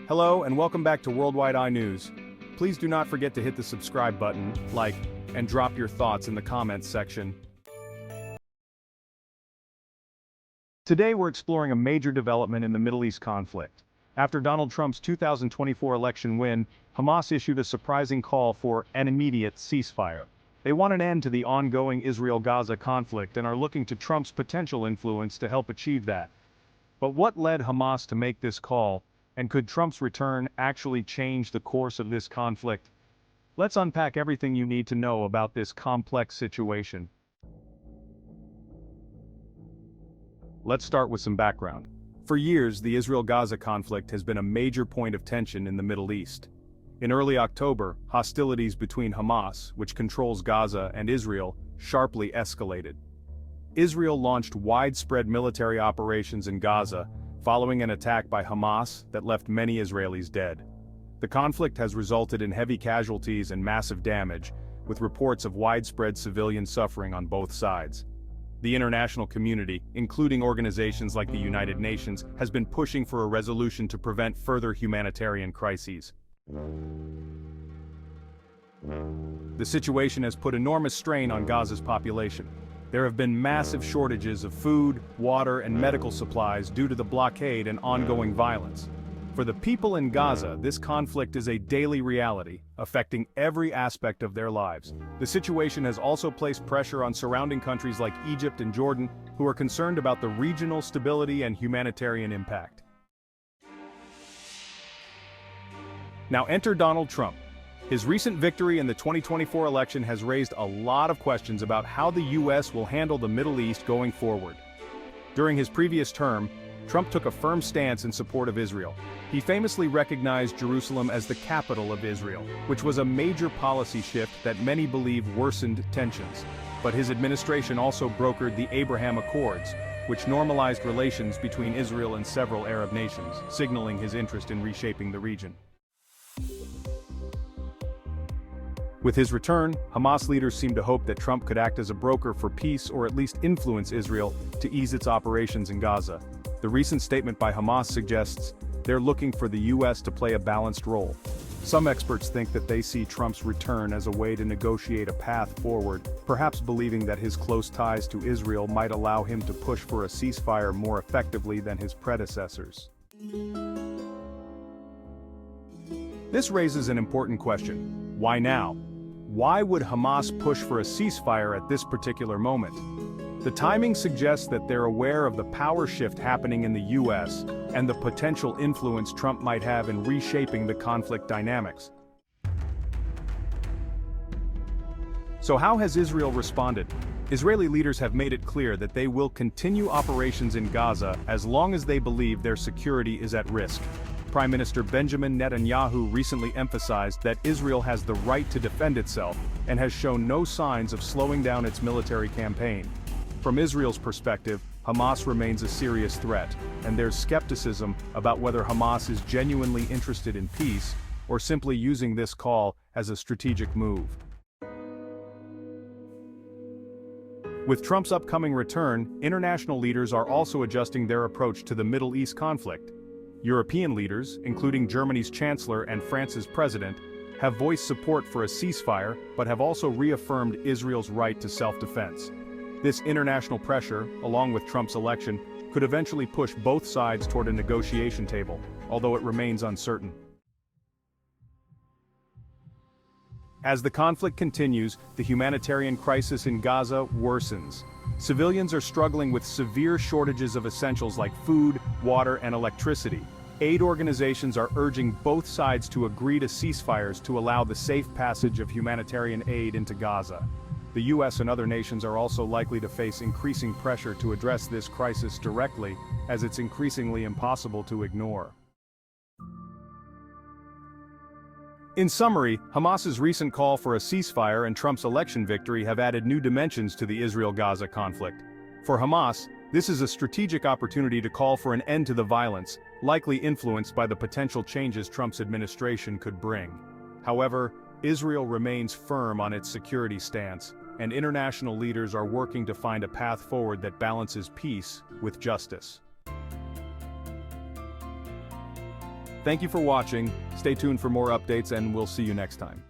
Hello and welcome back to Worldwide Eye News. Please do not forget to hit the subscribe button, like, and drop your thoughts in the comments section. Today we're exploring a major development in the Middle East conflict. After Donald Trump's 2024 election win, Hamas issued a surprising call for an immediate ceasefire. They want an end to the ongoing Israel-Gaza conflict and are looking to Trump's potential influence to help achieve that. But what led Hamas to make this call? And could Trump's return actually change the course of this conflict? Let's unpack everything you need to know about this complex situation. Let's start with some background. For years, the Israel-Gaza conflict has been a major point of tension in the Middle East. In early October, hostilities between Hamas, which controls Gaza, and Israel, sharply escalated. Israel launched widespread military operations in Gaza, following an attack by Hamas that left many Israelis dead. The conflict has resulted in heavy casualties and massive damage, with reports of widespread civilian suffering on both sides. The international community, including organizations like the United Nations, has been pushing for a resolution to prevent further humanitarian crises. The situation has put enormous strain on Gaza's population. There have been massive shortages of food, water, and medical supplies due to the blockade and ongoing violence. For the people in Gaza, this conflict is a daily reality, affecting every aspect of their lives. The situation has also placed pressure on surrounding countries like Egypt and Jordan, who are concerned about the regional stability and humanitarian impact. Now enter Donald Trump. His recent victory in the 2024 election has raised a lot of questions about how the U.S. will handle the Middle East going forward. During his previous term, Trump took a firm stance in support of Israel. He famously recognized Jerusalem as the capital of Israel, which was a major policy shift that many believe worsened tensions. But his administration also brokered the Abraham Accords, which normalized relations between Israel and several Arab nations, signaling his interest in reshaping the region. With his return, Hamas leaders seem to hope that Trump could act as a broker for peace or at least influence Israel to ease its operations in Gaza. The recent statement by Hamas suggests they're looking for the U.S. to play a balanced role. Some experts think that they see Trump's return as a way to negotiate a path forward, perhaps believing that his close ties to Israel might allow him to push for a ceasefire more effectively than his predecessors. This raises an important question. Why now? Why would Hamas push for a ceasefire at this particular moment? The timing suggests that they're aware of the power shift happening in the U.S. and the potential influence Trump might have in reshaping the conflict dynamics. So how has Israel responded? Israeli leaders have made it clear that they will continue operations in Gaza as long as they believe their security is at risk. Prime Minister Benjamin Netanyahu recently emphasized that Israel has the right to defend itself and has shown no signs of slowing down its military campaign. From Israel's perspective, Hamas remains a serious threat, and there's skepticism about whether Hamas is genuinely interested in peace or simply using this call as a strategic move. With Trump's upcoming return, international leaders are also adjusting their approach to the Middle East conflict. European leaders, including Germany's chancellor and France's president, have voiced support for a ceasefire but have also reaffirmed Israel's right to self-defense. This international pressure, along with Trump's election, could eventually push both sides toward a negotiation table, although it remains uncertain. As the conflict continues, the humanitarian crisis in Gaza worsens. Civilians are struggling with severe shortages of essentials like food, water, and electricity. Aid organizations are urging both sides to agree to ceasefires to allow the safe passage of humanitarian aid into Gaza. The U.S. and other nations are also likely to face increasing pressure to address this crisis directly, as it's increasingly impossible to ignore. In summary, Hamas's recent call for a ceasefire and Trump's election victory have added new dimensions to the Israel-Gaza conflict. For Hamas, this is a strategic opportunity to call for an end to the violence, likely influenced by the potential changes Trump's administration could bring. However, Israel remains firm on its security stance, and international leaders are working to find a path forward that balances peace with justice. Thank you for watching, stay tuned for more updates and we'll see you next time.